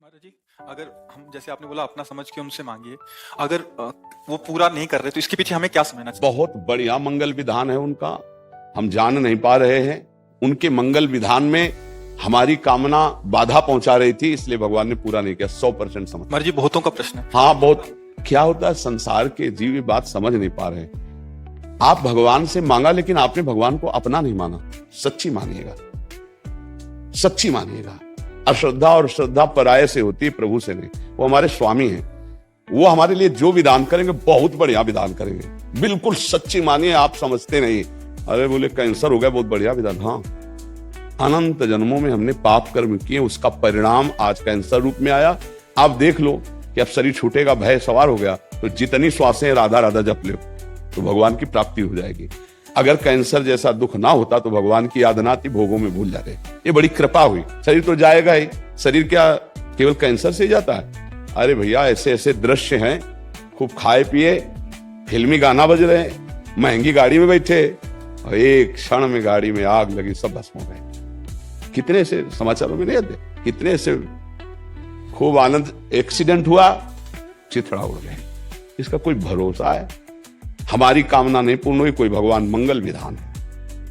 महाराज जी, अगर हम जैसे आपने बोला अपना समझ के उनसे मांगिए, अगर वो पूरा नहीं कर रहे तो इसके पीछे हमें क्या समझना चाहिए? बहुत बढ़िया मंगल विधान है उनका, हम जान नहीं पा रहे हैं। उनके मंगल विधान में हमारी कामना बाधा पहुंचा रही थी, इसलिए भगवान ने पूरा नहीं किया। 100% समझ। महाराज जी, बहुतों का प्रश्न है। हाँ, बहुत। क्या होता है, संसार के जीव ये बात समझ नहीं पा रहे। आप भगवान से मांगा, लेकिन आपने भगवान को अपना नहीं माना। सच्ची मानिएगा, सच्ची मानिएगा। अश्रद्धा और श्रद्धा पराये से होती है, प्रभु से नहीं। वो हमारे स्वामी हैं, वो हमारे लिए जो विधान करेंगे बहुत बढ़िया विधान करेंगे। बिल्कुल सच्ची मानिए, आप समझते नहीं। अरे बोले कैंसर हो गया, बहुत बढ़िया विधान। हाँ, अनंत जन्मों में हमने पाप कर्म किए, उसका परिणाम आज कैंसर रूप में आया। आप देख लो कि अब शरीर छूटेगा, भय सवार हो गया, तो जितनी श्वासें राधा राधा जप लो तो भगवान की प्राप्ति हो जाएगी। अगर कैंसर जैसा दुख ना होता तो भगवान की याद ना आती, भोगों में भूल जाते। ये बड़ी कृपा हुई। शरीर तो जाएगा ही, शरीर क्या केवल कैंसर से ही जाता है? अरे भैया, ऐसे ऐसे दृश्य हैं, खूब खाए पिए, फिल्मी गाना बज रहे, महंगी गाड़ी में बैठे और एक क्षण में गाड़ी में आग लगी, सब भस्म हो गए। कितने से समाचारों में नहीं आते, कितने से खूब आनंद, एक्सीडेंट हुआ, चिथड़ा उड़ गए। इसका कोई भरोसा है? हमारी कामना नहीं पूर्ण हुई, कोई भगवान मंगल विधान है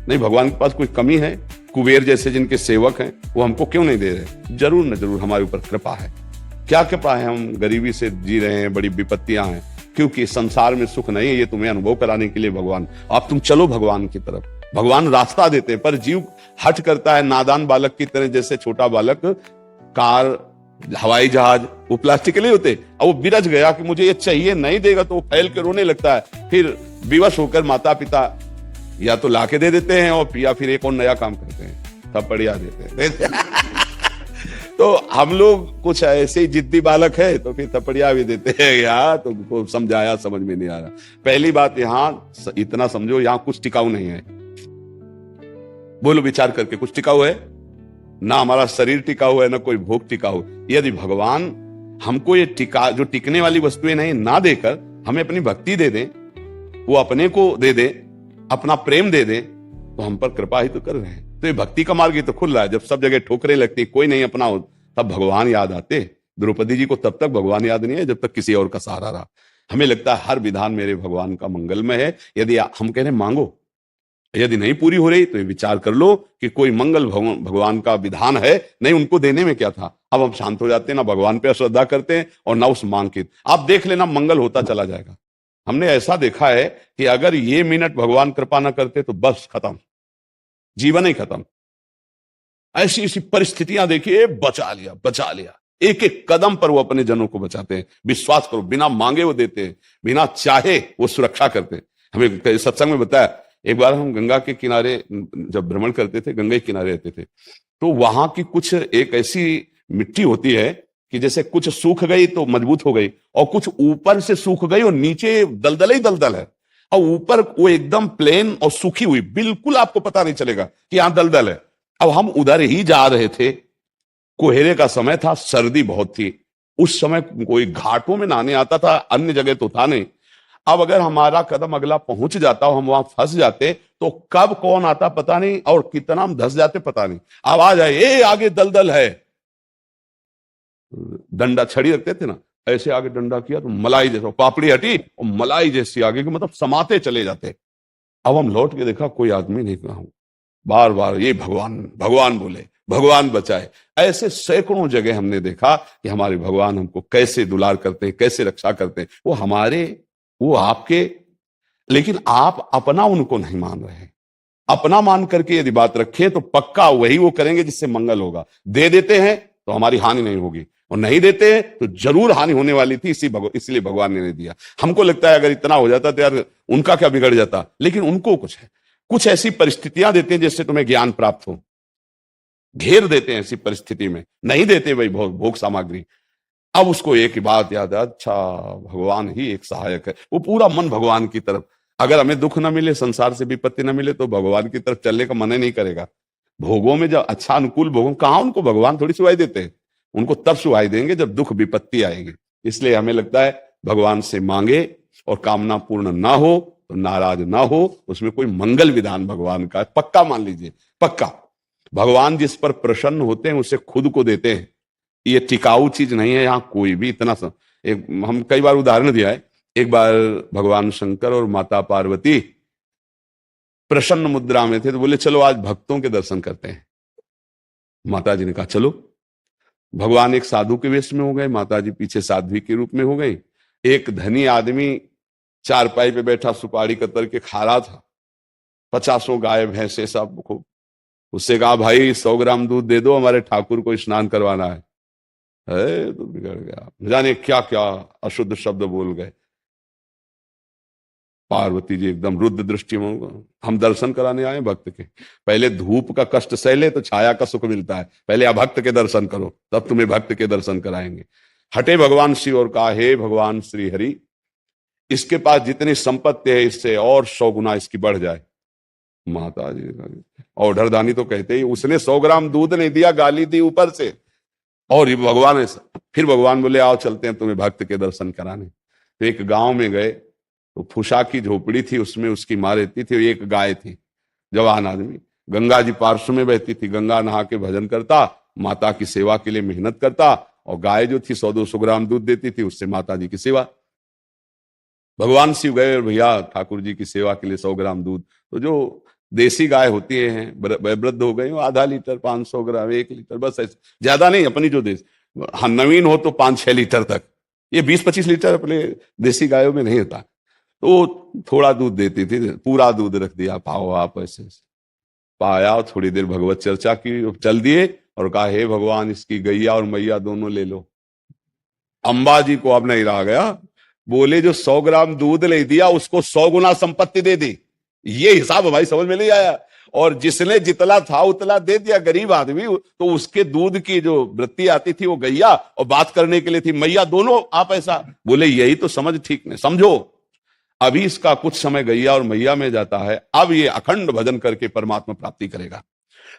नहीं। भगवान के पास कोई कमी है? कुबेर जैसे जिनके सेवक हैं, वो हमको क्यों नहीं दे रहे? जरूर न जरूर हमारे ऊपर कृपा है। क्या कृपा है? हम गरीबी से जी रहे हैं, बड़ी विपत्तियां हैं, क्योंकि संसार में सुख नहीं है। ये तुम्हें अनुभव कराने के लिए भगवान, आप तुम चलो भगवान की तरफ। भगवान रास्ता देते हैं, पर जीव हट करता है नादान बालक की तरह। जैसे छोटा बालक कार, हवाई जहाज, वो प्लास्टिक के लिए होते, अब वो बिरज गया कि मुझे ये चाहिए, नहीं देगा तो वो फैल के रोने लगता है। फिर विवश होकर माता पिता या तो लाके दे देते हैं, और या फिर एक और नया काम करते हैं, थप्पड़िया देते हैं। तो हम लोग कुछ ऐसे ही जिद्दी बालक है, तो फिर थप्पड़िया भी देते हैं। यार तुमको समझाया, समझ में नहीं आ रहा। पहली बात, यहां इतना समझो, यहां कुछ टिकाऊ नहीं है। बोलो विचार करके, कुछ टिकाऊ है? ना हमारा शरीर टिकाऊ है, ना कोई भोग टिकाऊ। यदि भगवान हमको ये जो टिकने वाली वस्तुएं नहीं ना देकर हमें अपनी भक्ति दे दें, वो अपने को दे दे, अपना प्रेम दे दे, तो हम पर कृपा ही तो कर रहे हैं। तो ये भक्ति का मार्ग ही तो खुल रहा है। जब सब जगह ठोकरें लगती, कोई नहीं अपना हो, तब भगवान याद आते। द्रौपदी जी को तब तक भगवान याद नहीं है जब तक किसी और का सहारा रहा। हमें लगता है हर विधान मेरे भगवान का मंगलमय है। यदि हम कह रहे मांगो, यदि नहीं पूरी हो रही तो ये विचार कर लो कि कोई मंगल भगवान का विधान है नहीं। उनको देने में क्या था? अब हम शांत हो जाते हैं, ना भगवान पे श्रद्धा करते हैं और ना उस मांग की। आप देख लेना, मंगल होता चला जाएगा। हमने ऐसा देखा है कि अगर ये मिनट भगवान कृपा ना करते तो बस खत्म, जीवन ही खत्म। ऐसी ऐसी परिस्थितियां देखिए, बचा लिया, बचा लिया। एक एक कदम पर वो अपने जनों को बचाते हैं। विश्वास करो, बिना मांगे वो देते हैं, बिना चाहे वो सुरक्षा करते हैं। हमें सत्संग में बताया, एक बार हम गंगा के किनारे जब भ्रमण करते थे, गंगा के किनारे रहते थे, तो वहां की कुछ एक ऐसी मिट्टी होती है कि जैसे कुछ सूख गई तो मजबूत हो गई, और कुछ ऊपर से सूख गई और नीचे दलदल ही दलदल है, और ऊपर वो एकदम प्लेन और सूखी हुई, बिल्कुल आपको पता नहीं चलेगा कि यहां दलदल है। अब हम उधर ही जा रहे थे, कोहरे का समय था, सर्दी बहुत थी। उस समय कोई घाटों में नहाने आता था, अन्य जगह तो था नहीं। अब अगर हमारा कदम अगला पहुंच जाता, हम वहां फंस जाते, तो कब कौन आता पता नहीं, और कितना हम धस जाते पता नहीं। आवाज आई, ए आगे दलदल है। डंडा, छड़ी रखते थे ना, ऐसे आगे डंडा किया तो मलाई जैसा, पापड़ी हटी और मलाई जैसी आगे की, मतलब समाते चले जाते। अब हम लौट के देखा, कोई आदमी नहीं कहा। बार बार ये भगवान भगवान बोले, भगवान बचाए। ऐसे सैकड़ों जगह हमने देखा कि हमारे भगवान हमको कैसे दुलार करते हैं, कैसे रक्षा करते हैं। वो हमारे, वो आपके, लेकिन आप अपना उनको नहीं मान रहे हैं। अपना मान करके यदि बात रखें तो पक्का वही वो करेंगे जिससे मंगल होगा। दे देते हैं तो हमारी हानि नहीं होगी, और नहीं देते हैं तो जरूर हानि होने वाली थी, इसलिए भगवान ने नहीं दिया। हमको लगता है अगर इतना हो जाता तो यार उनका क्या बिगड़ जाता, लेकिन उनको कुछ है। कुछ ऐसी परिस्थितियां देते हैं जिससे तुम्हें ज्ञान प्राप्त हो, घेर देते हैं ऐसी परिस्थिति में, नहीं देते भाई भोग सामग्री। अब उसको एक ही बात याद है, अच्छा भगवान ही एक सहायक है। वो पूरा मन भगवान की तरफ। अगर हमें दुख न मिले, संसार से विपत्ति न मिले, तो भगवान की तरफ चलने का मन ही नहीं करेगा। भोगों में जब अच्छा अनुकूल भोगों, कहां उनको भगवान थोड़ी सुहाई देते हैं, उनको तब सुहाई देंगे जब दुख विपत्ति आएगी। इसलिए हमें लगता है भगवान से मांगे और कामना पूर्ण ना हो तो नाराज ना हो, उसमें कोई मंगल विधान भगवान का है, पक्का मान लीजिए, पक्का। भगवान जिस पर प्रसन्न होते हैं उसे खुद को देते हैं, ये टिकाऊ चीज नहीं है। यहाँ कोई भी इतना एक हम कई बार उदाहरण दिया है। एक बार भगवान शंकर और माता पार्वती प्रसन्न मुद्रा में थे, तो बोले चलो आज भक्तों के दर्शन करते हैं। माता जी ने कहा चलो। भगवान एक साधु के वेश में हो गए, माता जी पीछे साध्वी के रूप में हो गई। एक धनी आदमी चारपाई पे बैठा सुपारी कतर के खा रहा था, 50 गाय भैंसे सब खूब। उससे कहा भाई 100 ग्राम दूध दे दो, हमारे ठाकुर को स्नान करवाना है। तो बिगड़ गया, जाने क्या क्या अशुद्ध शब्द बोल गए। पार्वती जी एकदम रुद्र दृष्टि में, हम दर्शन कराने आए भक्त के। पहले धूप का कष्ट सहले तो छाया का सुख मिलता है, पहले आप भक्त के दर्शन करो, तब तुम्हें भक्त के दर्शन कराएंगे। हटे भगवान शिव और कहा हे भगवान श्री हरि, इसके पास जितनी संपत्ति है इससे और 100 गुना इसकी बढ़ जाए। माता जी और ढरदानी तो कहते ही उसने 100 ग्राम दूध नहीं दिया, गाली दी ऊपर से। और भगवान फिर भगवान बोले आओ चलते हैं तुम्हें भक्त के दर्शन कराने। तो एक गांव में गए, तो फुसा की झोपड़ी थी, उसमें उसकी माँ रहती थी। एक गाय थी, जवान आदमी, गंगा जी पार्श्व में बहती थी। गंगा नहा के भजन करता, माता की सेवा के लिए मेहनत करता, और गाय जो थी 100-200 ग्राम दूध देती थी, उससे माता जी की सेवा। भगवान शिव गए और भैया ठाकुर जी की सेवा के लिए 100 ग्राम दूध। तो जो देसी गाय होती है वृद्ध हो गई, आधा लीटर, 500 ग्राम, 1 लीटर, बस ऐसे, ज्यादा नहीं। अपनी जो देश, हाँ नवीन हो तो 5-6 लीटर तक, ये 20-25 लीटर अपने देसी गायों में नहीं होता। तो थोड़ा दूध देती थी, पूरा दूध रख दिया, पाओ आप ऐसे पाया। थोड़ी देर भगवत चर्चा की, चल दिए और कहा हे भगवान इसकी गैया और मैया दोनों ले लो। अंबा जी को अब नहीं रहा गया, बोले जो 100 ग्राम दूध ले दिया उसको 100 गुना संपत्ति दे दी। ये हिसाब भाई समझ में नहीं आया। और जिसने जितना था उतना दे दिया, गरीब आदमी, तो उसके दूध की जो वृत्ति आती थी वो गैया, और बात करने के लिए थी मैया, दोनों आप ऐसा बोले। यही तो समझ ठीक नहीं। समझो अभी इसका कुछ समय गैया और मैया में जाता है, अब ये अखंड भजन करके परमात्मा प्राप्ति करेगा।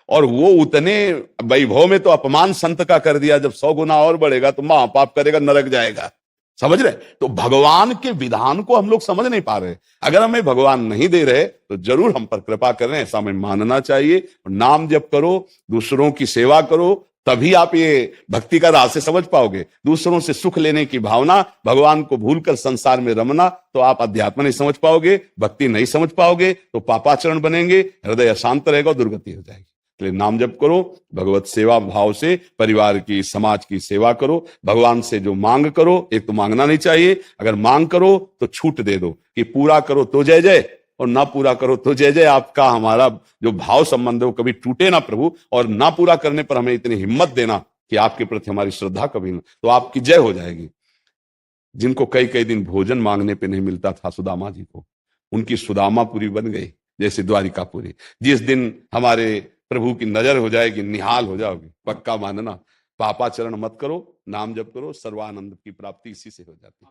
और वो उतने वैभव में तो अपमान संत का कर दिया, जब 100 गुना और बढ़ेगा तो महापाप करेगा, नरक जाएगा। समझ रहे? तो भगवान के विधान को हम लोग समझ नहीं पा रहे। अगर हमें भगवान नहीं दे रहे तो जरूर हम पर कृपा कर रहे हैं, ऐसा हमें मानना चाहिए। नाम जप करो, दूसरों की सेवा करो, तभी आप ये भक्ति का राह से समझ पाओगे। दूसरों से सुख लेने की भावना, भगवान को भूलकर संसार में रमना, तो आप अध्यात्म नहीं समझ पाओगे, भक्ति नहीं समझ पाओगे, तो पापाचरण बनेंगे, हृदय अशांत रहेगा, दुर्गति हो जाएगी। इसलिए नाम जप करो, भगवत सेवा भाव से परिवार की, समाज की सेवा करो। भगवान से जो मांग करो, एक तो मांगना नहीं चाहिए, अगर मांग करो तो छूट दे दो कि पूरा करो तो जय जय, और ना पूरा करो तो जय जय। आपका हमारा जो भाव संबंध है वो कभी टूटे ना प्रभु, और ना पूरा करने पर हमें इतनी हिम्मत देना कि आपके प्रति हमारी श्रद्धा कभी ना, तो आपकी जय हो जाएगी। जिनको कई कई दिन भोजन मांगने पे नहीं मिलता था सुदामा जी को, उनकी सुदामापुरी बन गई जैसे द्वारिकापुरी। जिस दिन हमारे प्रभु की नजर हो जाएगी, निहाल हो जाओगे, पक्का मानना। पापाचरण मत करो, नाम जप करो, सर्वानंद की प्राप्ति इसी से हो जाती है।